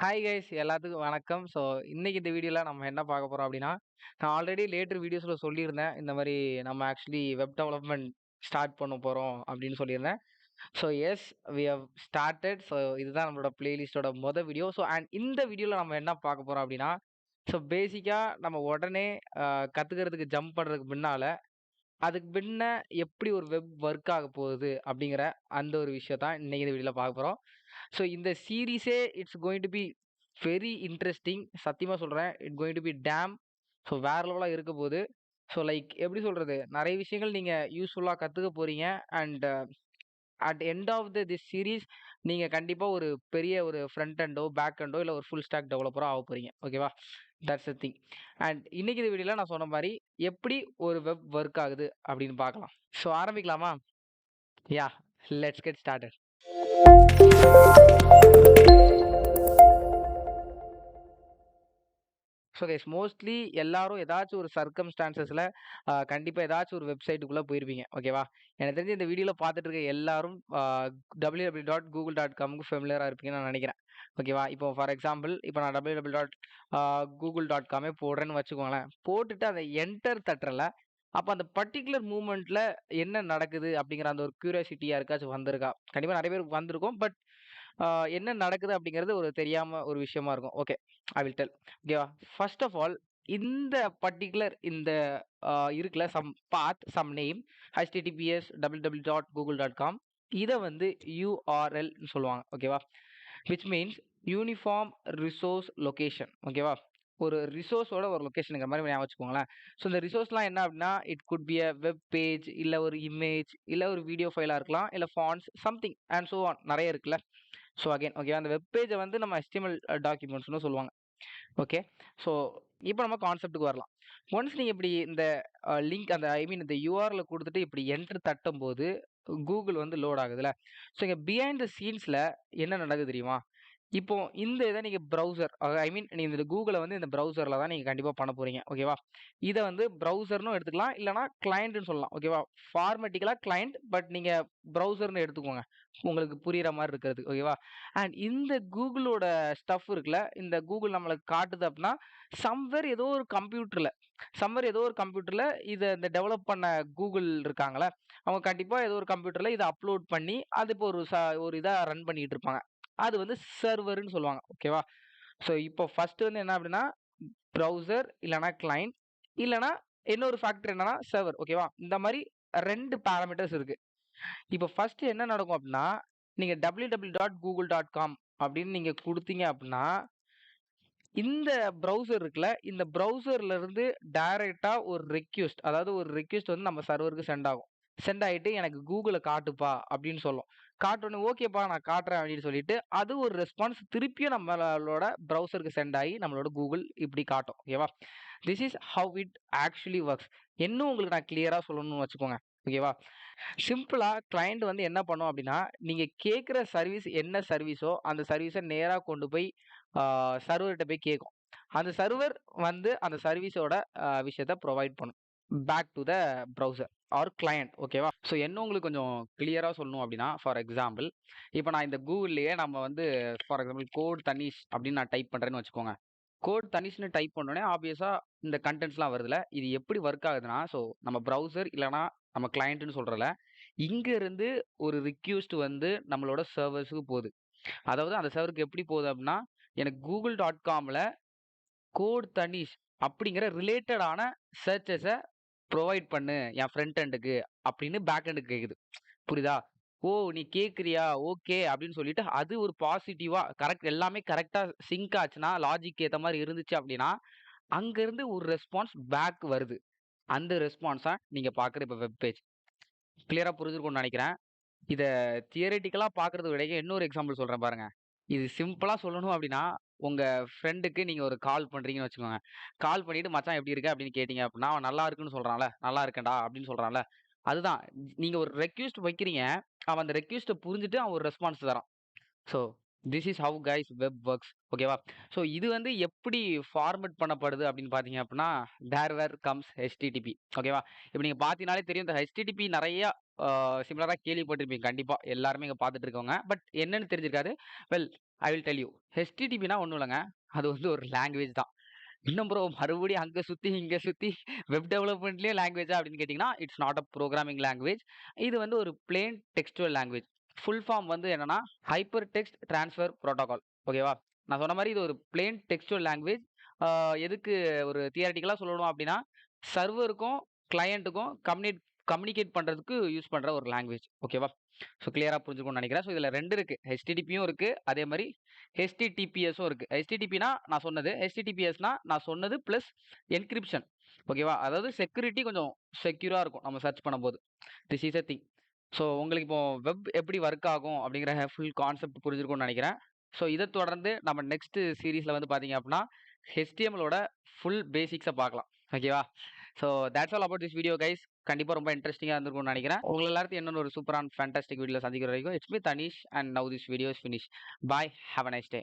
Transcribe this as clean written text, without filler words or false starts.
Hi guys எல்லாத்துக்கும் வணக்கம். So இன்னைக்கு இந்த வீடியோவில் நம்ம என்ன பார்க்க போகிறோம் அப்படின்னா, நான் ஆல்ரெடி லேட்டர் வீடியோஸில் சொல்லியிருந்தேன். இந்த மாதிரி நம்ம ஆக்சுவலி வெப் டெவலப்மெண்ட் ஸ்டார்ட் பண்ண போகிறோம் அப்படின்னு சொல்லியிருந்தேன். So yes we have started. So இதுதான் நம்மளோட பிளேலிஸ்ட்டோட வீடியோ. ஸோ அண்ட் இந்த வீடியோவில் நம்ம என்ன பார்க்க போகிறோம் அப்படின்னா, ஸோ பேசிக்காக நம்ம உடனே கற்றுக்கிறதுக்கு ஜம்ப் பண்ணுறதுக்கு முன்னால் அதுக்கு பின்ன எப்படி ஒரு வெப் ஒர்க் ஆக போகுது அப்படிங்கிற அந்த ஒரு விஷயம் தான் இன்னைக்கு இந்த வீடியோவில் பார்க்க போகிறோம். ஸோ இந்த சீரீஸே it's going to be very interesting. சத்தியமா சொல்றேன். Going to be damn. So வேற லெவலா இருக்க போகுது. ஸோ லைக் எப்படி சொல்றது? நெறைய விஷயங்கள் நீங்க யூஸ்ஃபுல்லா கத்துக்க போறீங்க. And at end of this series நீங்க கண்டிப்பா ஒரு பெரிய ஒரு ஃப்ரண்ட் எண்டோ, பேக் எண்டோ இல்ல ஒரு ஃபுல் ஸ்டாக் டெவலப்பரோ ஆக போறீங்க. ஓகேவா? That's the thing. அண்ட் இன்னைக்கு இந்த வீடியோல நான் சொன்ன மாரி எப்படி ஒரு வெப் ஒர்க் ஆகுது அப்படின்னு பார்க்கலாம். ஸோ ஆரம்பிக்கலாமா? Yeah! Let's get started. So guys mostly எல்லாரும் ஏதாச்சும் ஒரு சர்க்கம்ஸ்டான்சஸில் கண்டிப்பாக ஏதாச்சும் ஒரு வெப்சைட்டுக்குள்ளே போயிருப்பீங்க. ஓகேவா? எனக்கு தெரிஞ்சு இந்த வீடியோவில் பார்த்துட்டு இருக்க எல்லாரும் www.google.comக்கு ஃபெமிலியராக இருப்பீங்கன்னு நான் நினைக்கிறேன். ஓகேவா? இப்போ ஃபார் எக்ஸாம்பிள் இப்போ நான் www.google.comஏ போடுறேன்னு வச்சுக்கோங்களேன். போட்டுட்டு அதை என்டர் தட்டுறல அப்போ அந்த பர்டிகுலர் மூமெண்ட்டில் என்ன நடக்குது அப்படிங்கிற அந்த ஒரு கியூரியாசிட்டி யாருக்காச்சும் வந்திருக்கா? கண்டிப்பாக நிறைய பேருக்கு வந்திருக்கும். பட் என்ன நடக்குது அப்படிங்கிறது ஒரு தெரியாம ஒரு விஷயமா இருக்கும். Okay, I will del. ஓகேவா? ஃபர்ஸ்ட் ஆஃப் ஆல் இந்த பர்ட்டிகுலர் இந்த இருக்குல்ல சம் பாத் சம் நேம் https www.google.com இதை வந்து URL சொல்லுவாங்க. ஓகேவா? Which means uniform resource location. ஓகேவா? ஒரு ரிசோர்ஸோட ஒரு லொகேஷனுங்கிற மாதிரி ஞாபகம் வச்சுக்கோங்களேன். ஸோ இந்த ரிசோர்ஸ்லாம் என்ன அப்படின்னா it could be a web page இல்லை ஒரு இமேஜ் இல்லை ஒரு வீடியோ ஃபைலாக இருக்கலாம் இல்லை fonts something and so on நிறைய இருக்குல்ல. ஸோ அகைன் ஓகே அந்த வெப் பேஜை வந்து நம்ம HTML டாக்குமெண்ட்ஸ்னு சொல்லுவாங்க. ஓகே, ஸோ இப்போ நம்ம கான்செப்ட்டுக்கு வரலாம். ஒன்ஸ் நீங்கள் இப்படி இந்த லிங்க் அந்த ஐ மீன் இந்த யூஆர்எல் கொடுத்துட்டு இப்படி என்டர் தட்டும் போது கூகுள் வந்து லோட் ஆகுதுல்ல. ஸோ இங்கே பிஹைண்ட் த சீன்ஸில் என்ன நடக்குது தெரியுமா? இப்போ இந்த இதை நீங்கள் ப்ரௌசர் ஐ மீன் நீங்கள் இந்த கூகுளை வந்து இந்த ப்ரௌசரில் தான் நீங்கள் கண்டிப்பாக பண்ண போகிறீங்க. ஓகேவா? இதை வந்து ப்ரௌசர்னு எடுத்துக்கலாம் இல்லைனா கிளைண்ட்னு சொல்லலாம். ஓகேவா? ஃபார்மேட்டிக்கலாக கிளைண்ட், பட் நீங்கள் ப்ரௌசர்னு எடுத்துக்கோங்க உங்களுக்கு புரிகிற மாதிரி இருக்கிறது. ஓகேவா? அண்ட் இந்த கூகுளோட ஸ்டஃப் இருக்குல்ல, இந்த கூகுள் நம்மளுக்கு காட்டுது அப்படின்னா சம்வேர் ஏதோ ஒரு கம்ப்யூட்டரில் இதை இந்த டெவலப் பண்ண கூகுள் இருக்காங்களே அவங்க கண்டிப்பாக ஏதோ ஒரு கம்ப்யூட்டரில் இதை அப்லோட் பண்ணி அது இப்போ ஒரு இதாக ரன் பண்ணிட்டு இருப்பாங்க. அது வந்து சர்வர்னு சொல்லுவாங்க. ஓகேவா? ஸோ இப்போ ஃபர்ஸ்ட் வந்து என்ன அப்படின்னா ப்ரௌசர் இல்லைனா கிளைண்ட் இல்லைனா இன்னொரு ஃபேக்டர் என்னன்னா சர்வர். ஓகேவா? இந்த மாதிரி ரெண்டு பேராமீட்டர்ஸ் இருக்கு. இப்போ ஃபர்ஸ்ட் என்ன நடக்கும் அப்படின்னா நீங்க www.google.com அப்படின்னு நீங்க கொடுத்தீங்க அப்படின்னா இந்த ப்ரௌசர் இருக்குல்ல இந்த ப்ரௌசர்ல இருந்து டைரக்டா ஒரு ரெக்வெஸ்ட் அதாவது ஒரு ரெக்வெஸ்ட் வந்து நம்ம சர்வருக்கு சென்ட் ஆகும். சென்ட் ஆயிட்டு எனக்கு கூகுளை காட்டுப்பா அப்படின்னு சொல்லும். காட்டோன்னு ஓகேப்பா நான் காட்டுறேன் அப்படின்னு சொல்லிட்டு அது ஒரு ரெஸ்பான்ஸ் திருப்பியும் நம்மளோட ப்ரௌசருக்கு சென்ட் ஆகி நம்மளோட கூகுள் இப்படி காட்டும். ஓகேவா? This is how it actually works. இன்னும் உங்களுக்கு நான் கிளியரா சொல்லணும்னு வச்சுக்கோங்க. ஓகேவா? சிம்பிளா கிளையண்ட் வந்து என்ன பண்ணும் அப்படின்னா நீங்க கேட்குற சர்வீஸ் என்ன சர்வீஸோ அந்த சர்வீஸை நேரா கொண்டு போய் சர்வர்கிட்ட போய் கேட்கும். அந்த சர்வர் வந்து அந்த சர்வீஸோட விஷயத்த ப்ரொவைட் பண்ணும் back to the browser or client. ஓகேவா? ஸோ என்ன உங்களுக்கு கொஞ்சம் கிளியராக சொல்லணும் அப்படின்னா ஃபார் எக்ஸாம்பிள் இப்போ நான் இந்த கூகுள்லேயே நம்ம வந்து ஃபார் எக்ஸாம்பிள் கோட் தனிஷ் அப்படின்னு நான் டைப் பண்ணுறேன்னு வச்சுக்கோங்க. கோட் தனிஷ்னு டைப் பண்ணோடனே ஆப்வியஸாக இந்த கண்டென்ட்ஸ்லாம் வருதுல. இது எப்படி ஒர்க் ஆகுதுன்னா ஸோ நம்ம ப்ரௌசர் இல்லைனா நம்ம கிளையண்ட்னு சொல்கிறல இங்க இருந்து ஒரு ரிக்வெஸ்ட் வந்து நம்மளோட சர்வர்ஸுக்கு போகுது. அதாவது அந்த சர்வருக்கு எப்படி போகுது அப்படின்னா எனக்கு google.comல கோட் தனிஷ் அப்படிங்கிற ரிலேட்டடான சர்ச்சஸை ப்ரொவைட் பண்ணு என் ஃப்ரண்ட் எண்டுக்கு அப்படின்னு பேக் எண்டுக்கு கேட்குது. புரியுதா? ஓ நீ கேட்குறியா ஓகே அப்படின்னு சொல்லிட்டு அது ஒரு பாசிட்டிவா கரெக்ட் எல்லாமே கரெக்டாக சிங்க் ஆச்சுன்னா லாஜிக் ஏற்ற மாதிரி இருந்துச்சு அப்படின்னா அங்கேருந்து ஒரு ரெஸ்பான்ஸ் பேக் வருது. அந்த ரெஸ்பான்ஸா நீங்க பார்க்குற இப்போ வெப் பேஜ் கிளியரா புரிஞ்சிருக்கும்னு நினைக்கிறேன். இத தியரிட்டிக்கலா பார்க்கறத விட இன்னொரு எக்ஸாம்பிள் சொல்றேன் பாருங்க. இது சிம்பிளா சொல்லணும் அப்படின்னா, உங்க ஃப்ரெண்டுக்கு நீங்க ஒரு கால் பண்றீங்கன்னு வச்சுக்கோங்க. கால் பண்ணிட்டு "மச்சான் எப்படி இருக்க?" அப்படின்னு கேட்டீங்க அப்படின்னா, அவன் நல்லா இருக்குன்னு சொல்றான்ல. "நல்லா இருக்கேன்டா" அப்படின்னு சொல்றான்ல. அதுதான். நீங்க ஒரு ரெக்வெஸ்ட் வைக்கிறீங்க. அவன் அந்த ரெக்வெஸ்ட்ட புரிஞ்சுட்டு அவன் ஒரு ரெஸ்பான்ஸ் தரான். So this is how guys web works. ஓகேவா? ஸோ இது வந்து எப்படி ஃபார்மட் பண்ணப்படுது அப்படின்னு பார்த்தீங்க அப்படின்னா, தேர் வேர் கம்ஸ் ஹெச்டிடிபி. ஓகேவா? இப்போ நீங்க பார்த்தீங்கனாலே தெரியும், இந்த ஹெச்டிடிபி நெறைய சிமிலரா கேள்விப்பட்டிருப்பீங்க கண்டிப்பா. எல்லாருமே இங்க பார்த்துட்டு இருக்கவங்க. பட் என்னன்னு தெரிஞ்சிருக்காது. Well I will tell you. ஹெச்டிடிபினா ஒண்ணும் இல்லங்க. அது வந்து ஒரு லாங்குவேஜ் தான். இன்னும் ப்ரோ மறுபடியும் அங்க சுத்தி, இங்க சுத்தி வெப் டெவலப்மெண்ட்லயே லாங்குவேஜா அப்படின்னு கேட்டீங்கன்னா, it's not a programming language. இது வந்து ஒரு plain textual language. Full form வந்து என்னன்னா, ஹைப்பர் டெக்ஸ்ட் ட்ரான்ஸ்ஃபர் புரோட்டோகால். ஓகேவா? நான் சொன்ன மாரி இது ஒரு பிளெயின் டெக்ஸ்டுவல் லாங்குவேஜ். ஆ எதுக்கு ஒரு தியரட்டிக்கலா சொல்லணும் அப்படின்னா, சர்வருக்கும், கிளையன்ட்டுக்கும் கம்யூனிகேட் பண்றதுக்கு யூஸ் பண்ற ஒரு லாங்குவேஜ். ஓகேவா? ஸோ கிளியரா புரிஞ்சுக்கும்னு நெனைக்கிறேன். ஸோ இதுல 2 இருக்கு. ஹெச்டிடிபியும் இருக்கு. அதே மாரி ஹெச்டிடிபிஎஸும் இருக்கு. ஹெச்டிடிபினா நான் சொன்னது. ஹெச்டிடிபிஎஸ்னா நான் சொன்னது பிளஸ் என்கிரிப்ஷன். ஓகேவா? அதாவது செக்யூரிட்டி கொஞ்சம் செக்யூரா இருக்கும் நம்ம சர்ச் பண்ணும்போது. This is a thing. So உங்களுக்கு இப்போ வெப் எப்படி ஒர்க் ஆகும் அப்படிங்கிற ஃபுல் கான்செப்ட் புரிஞ்சிருக்கும்னு நெனைக்கிறேன். ஸோ இத தொடர்ந்து நம்ம நெக்ஸ்ட் சீரிஸ்ல வந்து பார்த்தீங்க அப்படின்னா, HTMLஓட ஃபுல் பேசிக்ஸ பார்க்கலாம். ஓகேவா? So that's all about this video guys. கண்டிப்பா ரொம்ப இன்ட்ரஸ்டிங்கா இருந்திருக்கும்னு நெனைக்கிறேன். உங்க எல்லாத்தையும் இன்னொரு ஒரு சூப்பரான ஃபேன்டாஸ்டிக் வீடியோல சந்திக்கிற வரைக்கும், it's me Tanish and now this video is finish. Bye. Have a nice day.